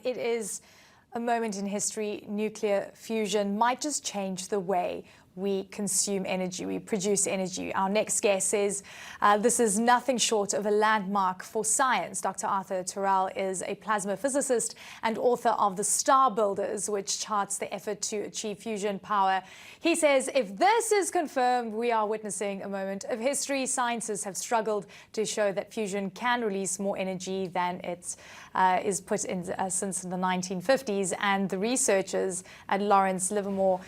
It is a moment in history. Nuclear fusion might just change the way we consume energy, we produce energy. Our next guest says this is nothing short of a landmark for science. Dr. Arthur Turrell is a plasma physicist and author of The Star Builders, which charts the effort to achieve fusion power. He says if this is confirmed, we are witnessing a moment of history. Scientists have struggled to show that fusion can release more energy than it is put in since the 1950s. And the researchers at Lawrence Livermore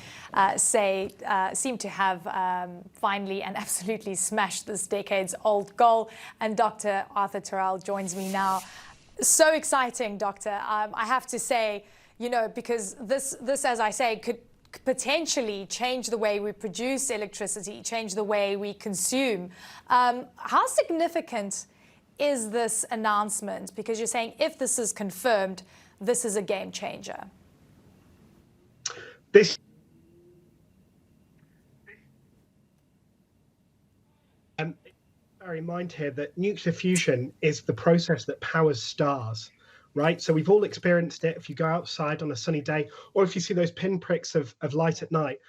seem to have finally and absolutely smashed this decades-old goal. And Dr. Arthur Turrell joins me now. So exciting, Doctor. I have to say, you know, because this, as I say, could potentially change the way we produce electricity, change the way we consume. How significant is this announcement? Because you're saying if this is confirmed, this is a game changer. Bear in mind here that nuclear fusion is the process that powers stars, right? So we've all experienced it if you go outside on a sunny day, or if you see those pinpricks of light at night.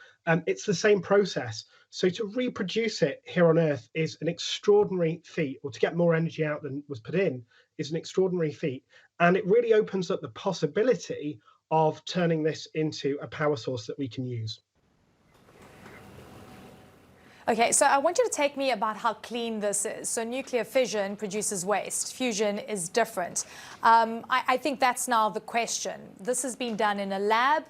It's the same process. So to reproduce it here on Earth is an extraordinary feat, or to get more energy out than was put in is an extraordinary feat. And it really opens up the possibility of turning this into a power source that we can use. Okay, so I want you to take me about how clean this is. So nuclear fission produces waste. Fusion is different. I think that's now the question. This has been done in a lab.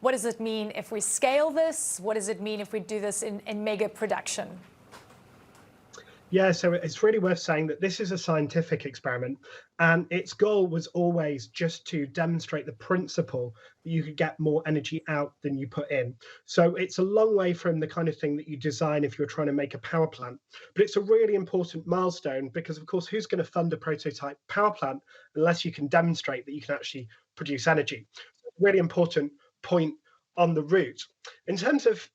What does it mean if we scale this? What does it mean if we do this in mega production? Yeah, so it's really worth saying that this is a scientific experiment, and its goal was always just to demonstrate the principle that you could get more energy out than you put in. So it's a long way from the kind of thing that you design if you're trying to make a power plant. But it's a really important milestone because, of course, who's going to fund a prototype power plant unless you can demonstrate that you can actually produce energy? So it's a really important point on the route. In terms of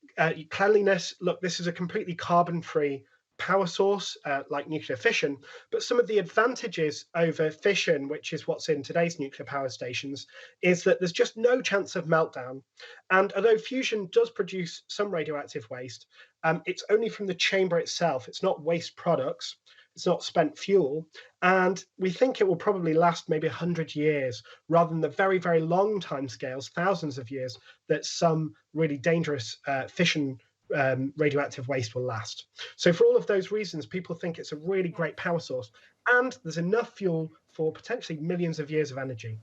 cleanliness, look, this is a completely carbon-free power source like nuclear fission, but some of the advantages over fission, which is what's in today's nuclear power stations, is that there's just no chance of meltdown. And although fusion does produce some radioactive waste, it's only from the chamber itself. It's not waste products, it's not spent fuel, and we think it will probably last maybe 100 years rather than the very, very long time scales, thousands of years, that some really dangerous fission radioactive waste will last. So for all of those reasons, people think it's a really great power source, and there's enough fuel for potentially millions of years of energy.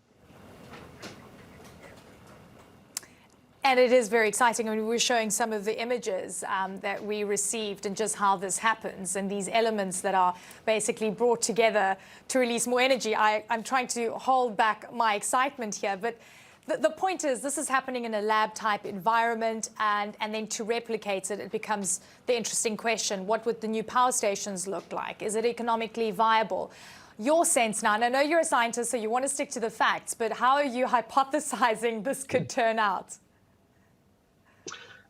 And it is very exciting. I mean, we're showing some of the images that we received and just how this happens, and these elements that are basically brought together to release more energy. I'm trying to hold back my excitement here, but the point is, this is happening in a lab-type environment, and then to replicate it, it becomes the interesting question. What would the new power stations look like? Is it economically viable? Your sense now, and I know you're a scientist, so you want to stick to the facts, but how are you hypothesizing this could turn out?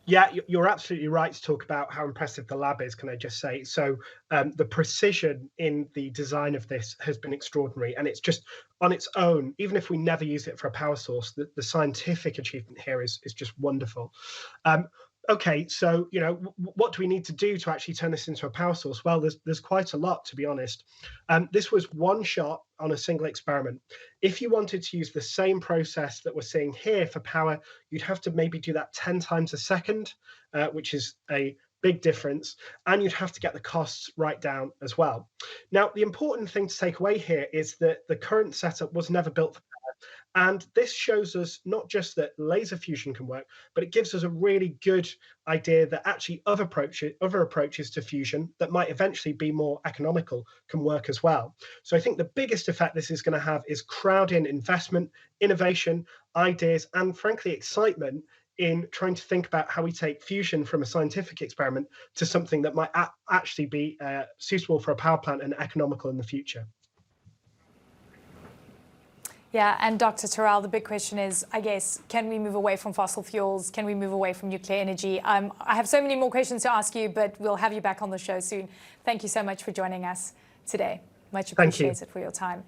Yeah, you're absolutely right to talk about how impressive the lab is, can I just say. So the precision in the design of this has been extraordinary, and it's just on its own, even if we never use it for a power source, the scientific achievement here is just wonderful. Okay, so, you know, what do we need to do to actually turn this into a power source? Well, there's quite a lot, to be honest. This was one shot on a single experiment. If you wanted to use the same process that we're seeing here for power, you'd have to maybe do that 10 times a second, which is a big difference, and you'd have to get the costs right down as well. Now, the important thing to take away here is that the current setup was never built for power. And this shows us not just that laser fusion can work, but it gives us a really good idea that actually other approaches to fusion that might eventually be more economical can work as well. So I think the biggest effect this is going to have is crowd in investment, innovation, ideas, and frankly, excitement in trying to think about how we take fusion from a scientific experiment to something that might actually be suitable for a power plant and economical in the future. Yeah, and Dr. Turrell, the big question is, I guess, can we move away from fossil fuels? Can we move away from nuclear energy? I have so many more questions to ask you, but we'll have you back on the show soon. Thank you so much for joining us today. Much appreciated for your time.